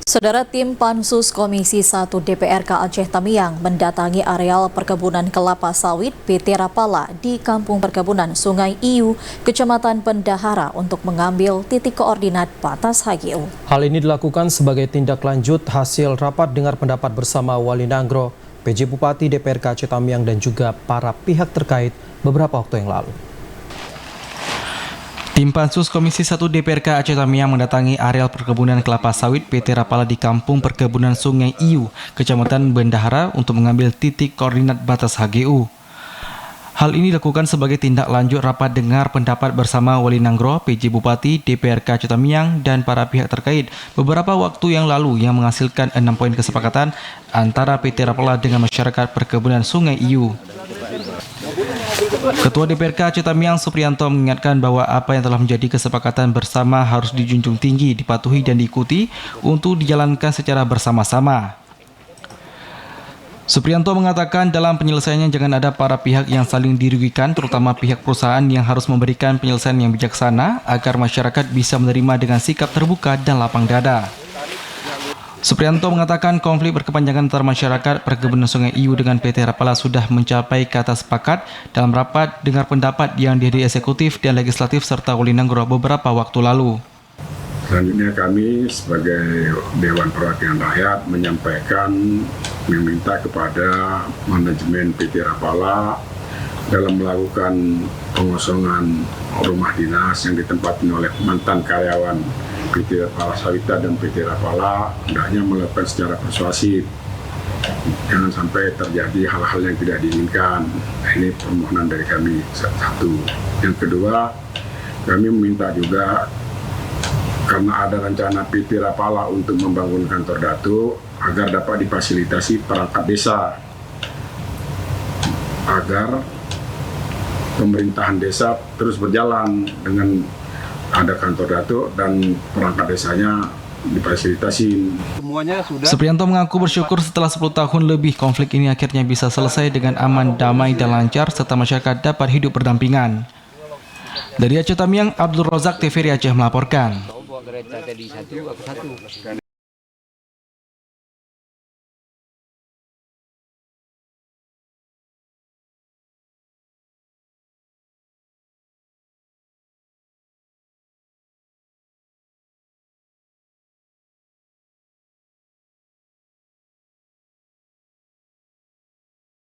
Saudara, tim Pansus Komisi 1 DPRK Aceh Tamiang mendatangi areal perkebunan kelapa sawit PT Rapala di Kampung Perkebunan Sungai Iyu, Kecamatan Bendahara untuk mengambil titik koordinat batas HGU. Hal ini dilakukan sebagai tindak lanjut hasil rapat dengar pendapat bersama Wali Nanggro, PJ Bupati DPRK Aceh Tamiang dan juga para pihak terkait beberapa waktu yang lalu. Tim Pansus Komisi 1 DPRK Aceh Tamiang mendatangi areal perkebunan kelapa sawit PT Rapala di Kampung Perkebunan Sungai Iyu, Kecamatan Bendahara untuk mengambil titik koordinat batas HGU. Hal ini dilakukan sebagai tindak lanjut rapat dengar pendapat bersama Wali Nanggro, PJ Bupati DPRK Aceh Tamiang dan para pihak terkait beberapa waktu yang lalu yang menghasilkan 6 poin kesepakatan antara PT Rapala dengan masyarakat perkebunan Sungai Iyu. Ketua DPRK Aceh Tamiang Supriyanto mengingatkan bahwa apa yang telah menjadi kesepakatan bersama harus dijunjung tinggi, dipatuhi dan diikuti untuk dijalankan secara bersama-sama. Supriyanto mengatakan dalam penyelesaiannya jangan ada para pihak yang saling dirugikan, terutama pihak perusahaan yang harus memberikan penyelesaian yang bijaksana agar masyarakat bisa menerima dengan sikap terbuka dan lapang dada. Supriyanto mengatakan konflik berkepanjangan antara masyarakat perkebunan Sungai Iyu dengan PT Rapala sudah mencapai kata sepakat dalam rapat dengar pendapat yang dihadiri eksekutif dan legislatif serta Wali Nanggro beberapa waktu lalu. Selanjutnya kami sebagai Dewan Perwakilan Rakyat meminta kepada manajemen PT Rapala dalam melakukan pengosongan rumah dinas yang ditempati oleh mantan karyawan PT Rapala Sawita dan PT Rapala, hendaknya melakukan secara persuasif. Jangan sampai terjadi hal-hal yang tidak diinginkan. Ini permohonan dari kami satu. Yang kedua, kami meminta juga karena ada rencana PT Rapala untuk membangun kantor Datuk agar dapat difasilitasi perangkat desa agar pemerintahan desa terus berjalan dengan ada kantor Datuk dan perangkat desanya difasilitasi. Supriyanto mengaku bersyukur setelah 10 tahun lebih konflik ini akhirnya bisa selesai dengan aman, damai dan lancar serta masyarakat dapat hidup berdampingan. Dari Aceh Tamiang, Abdul Rozak, TVRI Aceh melaporkan.